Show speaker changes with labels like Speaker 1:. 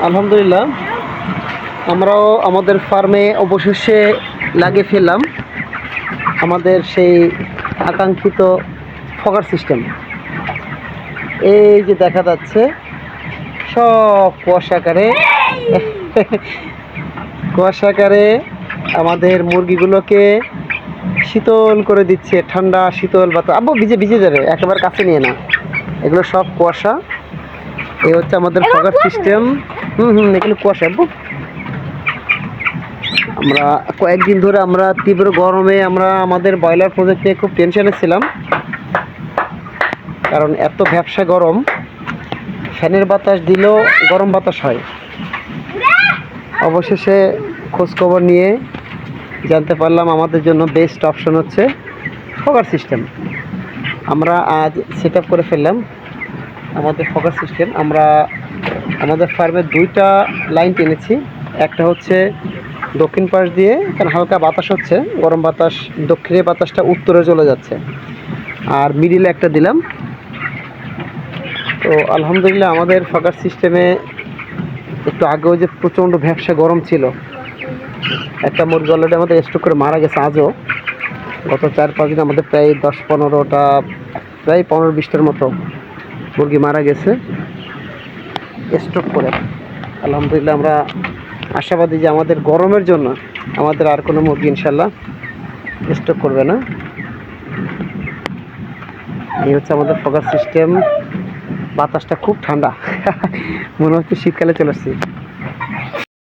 Speaker 1: আলহামদুলিল্লাহ, আমরাও আমাদের ফার্মে অবশেষে লাগিয়ে ফেললাম আমাদের সেই আকাঙ্ক্ষিত ফগার সিস্টেম। এই যে দেখা যাচ্ছে সব কুয়াশাকারে আমাদের মুরগিগুলোকে শীতল করে দিচ্ছে। ঠান্ডা শীতল বাতাস। আব্বু ভিজে ভিজে যাবে, একেবারে কাছে নিয়ে না। এগুলো সব কুয়াশা। এই হচ্ছে আমাদের ফগার সিস্টেম। এগুলো কুয়াশা আব্বু। আমরা কয়েকদিন ধরে আমরা তীব্র গরমে আমরা আমাদের ব্রয়লার প্রজেক্টে খুব টেনশনে ছিলাম, কারণ এত ব্যবসা গরম, ফ্যানের বাতাস দিলেও গরম বাতাস হয়। অবশেষে খোঁজখবর নিয়ে জানতে পারলাম আমাদের জন্য বেস্ট অপশন হচ্ছে ফগার সিস্টেম। আমরা আজ সেট আপ করে ফেললাম আমাদের ফগার সিস্টেম। আমরা আমাদের ফার্মে 2টা লাইন টেনেছি। একটা হচ্ছে দক্ষিণ পাশ দিয়ে, কারণ হালকা বাতাস হচ্ছে, গরম বাতাস, দক্ষিণের বাতাসটা উত্তরে চলে যাচ্ছে। আর মিডিলে একটা দিলাম। তো আলহামদুলিল্লাহ আমাদের ফগার সিস্টেমে একটু আগেও যে প্রচণ্ড ব্যবসা গরম ছিল, একটা মুরগি অলরেডি আমাদের স্টক করে মারা গেছে। আজও গত 4-5 দিন আমাদের প্রায় 10-15টা, প্রায় 15-20টার মতো মুরগি মারা গেছে স্টক করে। আলহামদুলিল্লাহ আমরা আশাবাদী যে আমাদের গরমের জন্য আমাদের আর কোনো মুরগি ইনশাল্লাহ স্টক করবে না। এই হচ্ছে আমাদের ফগার সিস্টেম। বাতাসটা খুব ঠান্ডা, মনে হচ্ছে শীতকালে চলে আসছি।